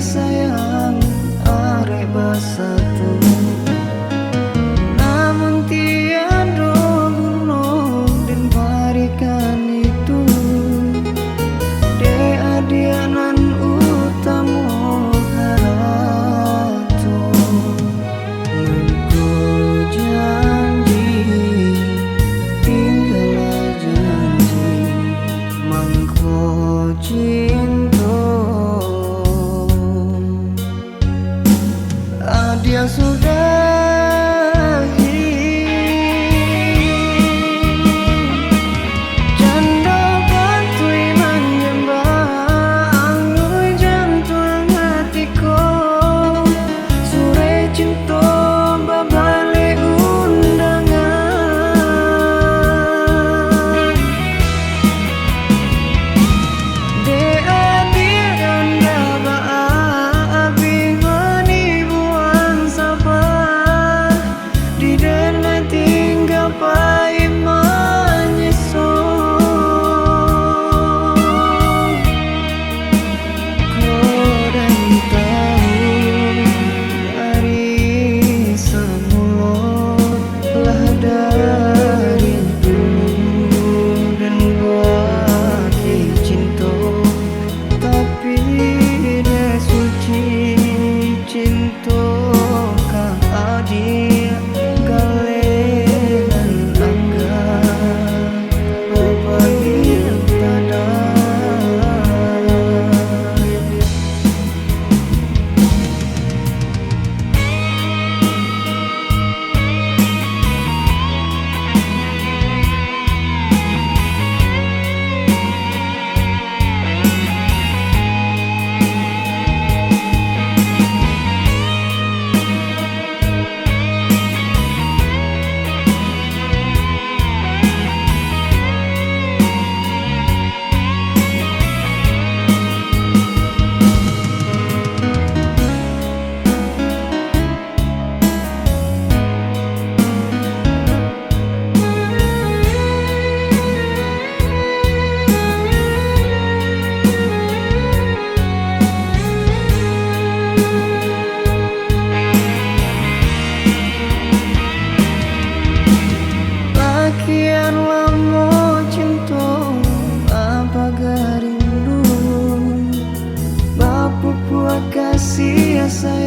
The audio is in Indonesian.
sayang arek basatu. Namun tiada gunung dan barikan itu de adianan utama haratu. Mengko janji tinggal janji mangko cinta dia sudahi. Janda bantui menyembah anggur jantung hatiku. Sore cinta babale undangan de adir ganda baabi manibuan sabah di dana tinggal pai menyesal. Korang tahu dari semula lah dari dulu dan bagi cinta tapi dia suci cinta kang adil galenan angga berbalik tada. Kian lama cinta apa rindu bapu puak kasih saya